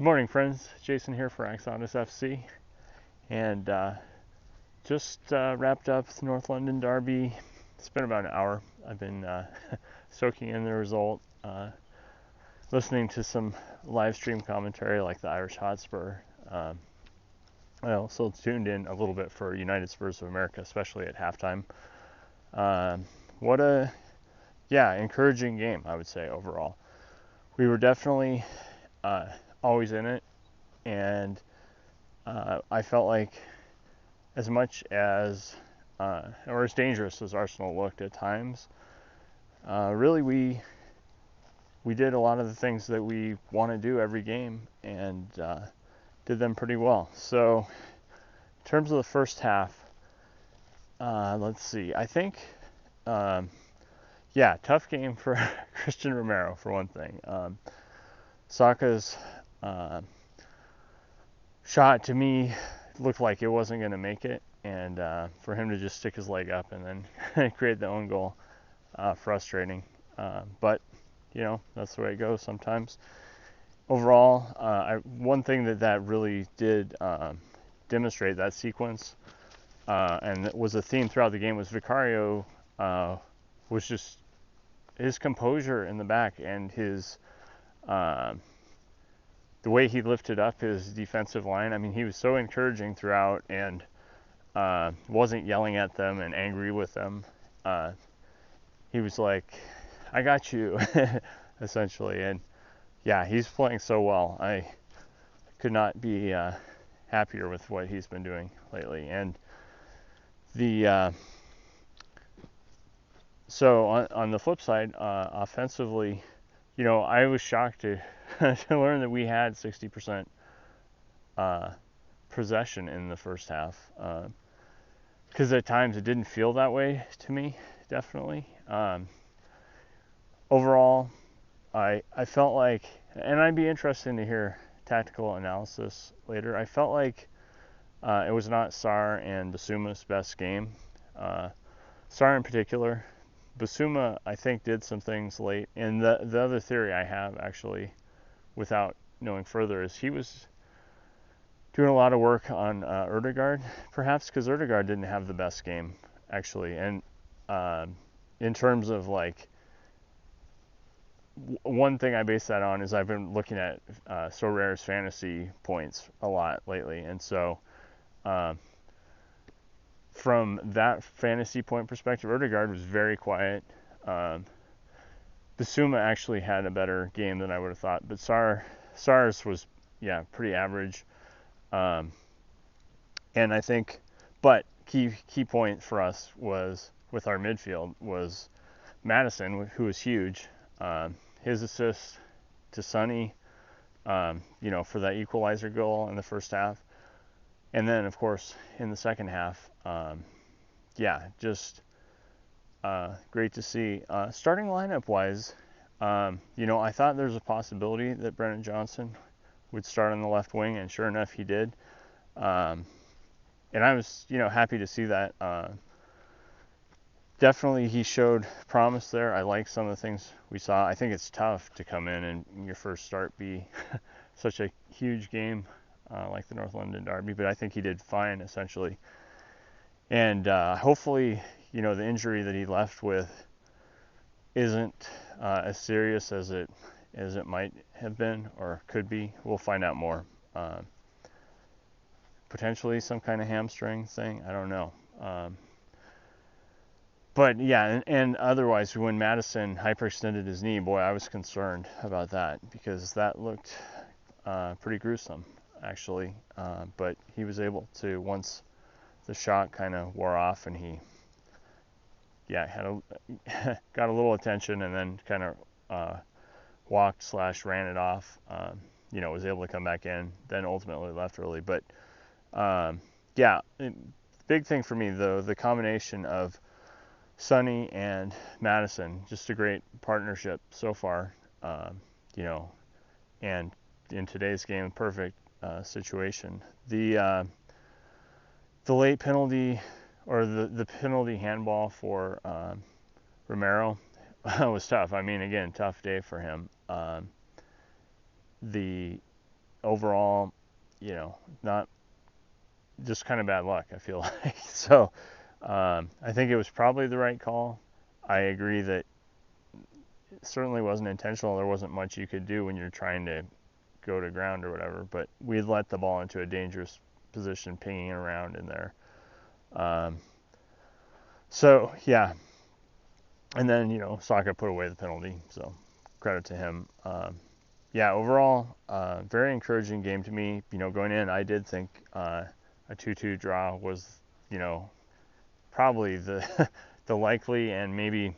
Good morning, friends. Jason here for AxodysFC, and just wrapped up the North London Derby. It's been about an hour. I've been soaking in the result, listening to some live stream commentary like the Irish Hotspur. I also tuned in a little bit for United Spurs of America, especially at halftime. What a encouraging game, I would say, overall. We were definitely always in it, and I felt like as much as or as dangerous as Arsenal looked at times, really we did a lot of the things that we want to do every game, and did them pretty well. So in terms of the first half, let's see, I think tough game for Christian Romero for one thing. Saka's shot to me looked like it wasn't going to make it, and for him to just stick his leg up and then create the own goal, frustrating. But that's the way it goes sometimes. Overall, one thing that really did demonstrate that sequence, and it was a theme throughout the game, was Vicario was just his composure in the back and his the way he lifted up his defensive line. I mean, he was so encouraging throughout, and wasn't yelling at them and angry with them. He was like, I got you, essentially. And yeah, he's playing so well. I could not be happier with what he's been doing lately. And so on the flip side, offensively, I was shocked to learn that we had 60% possession in the first half, because at times it didn't feel that way to me, definitely. Overall, I felt like, and I'd be interested to hear tactical analysis later, I felt like it was not Sarr and Basuma's best game. Sarr in particular. Basuma, I think, did some things late. And the other theory I have, actually, without knowing further, is he was doing a lot of work on Ødegaard, perhaps, because Ødegaard didn't have the best game, actually. And in terms of, like, one thing I base that on is I've been looking at Sorare's fantasy points a lot lately. And so from that fantasy point perspective, Ødegaard was very quiet. Basuma actually had a better game than I would have thought, but Sarr's was pretty average. And I think, but key point for us was with our midfield was Maddison, who was huge. His assist to Sonny, for that equalizer goal in the first half. And then, of course, in the second half, just great to see. Starting lineup-wise, I thought there was a possibility that Brennan Johnson would start on the left wing, and sure enough, he did. And I was, happy to see that. Definitely, he showed promise there. I like some of the things we saw. I think it's tough to come in and your first start be such a huge game like the North London Derby, but I think he did fine, essentially. And hopefully, the injury that he left with isn't as serious as it might have been or could be. We'll find out more. Potentially some kind of hamstring thing. I don't know. But yeah, and otherwise, when Maddison hyperextended his knee, boy, I was concerned about that, because that looked pretty gruesome, actually. But he was able to, once the shock kind of wore off, and he got a little attention, and then kind of walked/ran it off. Was able to come back in, then ultimately left early. But big thing for me, though, the combination of Sonny and Maddison, just a great partnership so far, and in today's game, perfect situation. The late penalty, or the penalty handball for Romero was tough. I mean, again, tough day for him. The overall, not just kind of bad luck, I feel like. So I think it was probably the right call. I agree that it certainly wasn't intentional. There wasn't much you could do when you're trying to go to ground or whatever, but we let the ball into a dangerous position pinging around in there. So yeah, and then Saka put away the penalty, so credit to him. Yeah, overall, very encouraging game to me. Going in, I did think a 2-2 draw was probably the the likely and maybe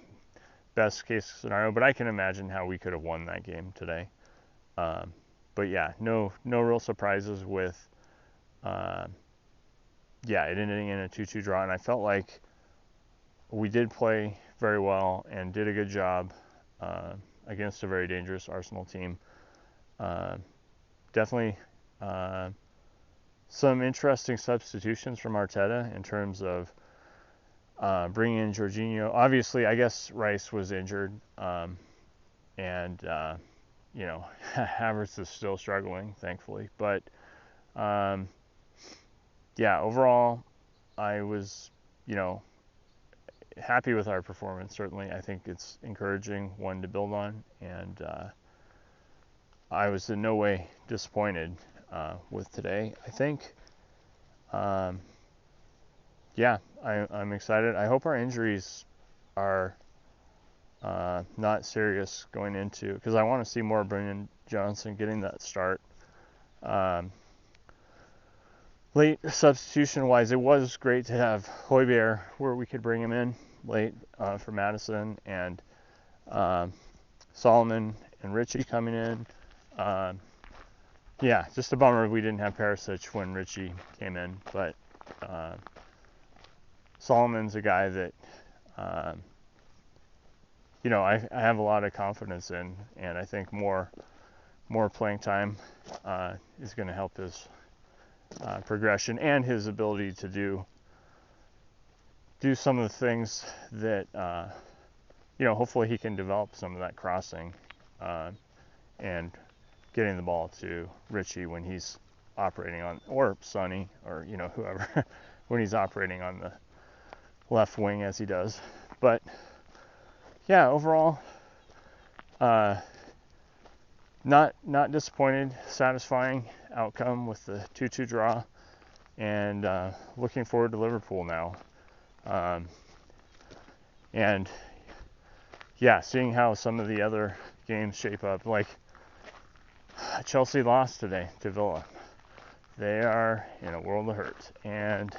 best case scenario, but I can imagine how we could have won that game today. But yeah, no real surprises with it ending in a 2-2 draw, and I felt like we did play very well and did a good job against a very dangerous Arsenal team. Definitely some interesting substitutions from Arteta in terms of bringing in Jorginho. Obviously, I guess Rice was injured, and Havertz is still struggling, thankfully. But overall, I was happy with our performance. Certainly, I think it's encouraging, one to build on, and I was in no way disappointed with today. I think, I'm excited. I hope our injuries are not serious going into, because I want to see more Brennan Johnson getting that start. Late substitution-wise, it was great to have Højbjerg where we could bring him in late for Maddison, and Solomon and Richie coming in. Just a bummer we didn't have Perisic when Richie came in, but Solomon's a guy that I have a lot of confidence in, and I think more playing time is going to help his progression and his ability to do some of the things that hopefully he can develop some of that crossing and getting the ball to Richie when he's operating on, or Sonny, or whoever when he's operating on the left wing as he does. But yeah, overall, not disappointed. Satisfying outcome with the 2-2 draw, and looking forward to Liverpool now. And yeah, seeing how some of the other games shape up. Like Chelsea lost today to Villa. They are in a world of hurt, and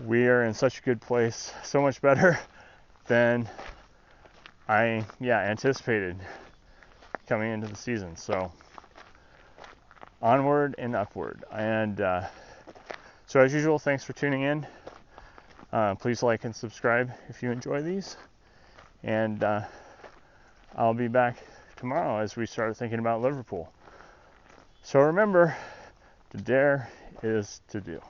we are in such a good place, so much better than I anticipated coming into the season. So onward and upward. And so as usual, thanks for tuning in. Please like and subscribe if you enjoy these, and I'll be back tomorrow as we start thinking about Liverpool. So remember, to dare is to do.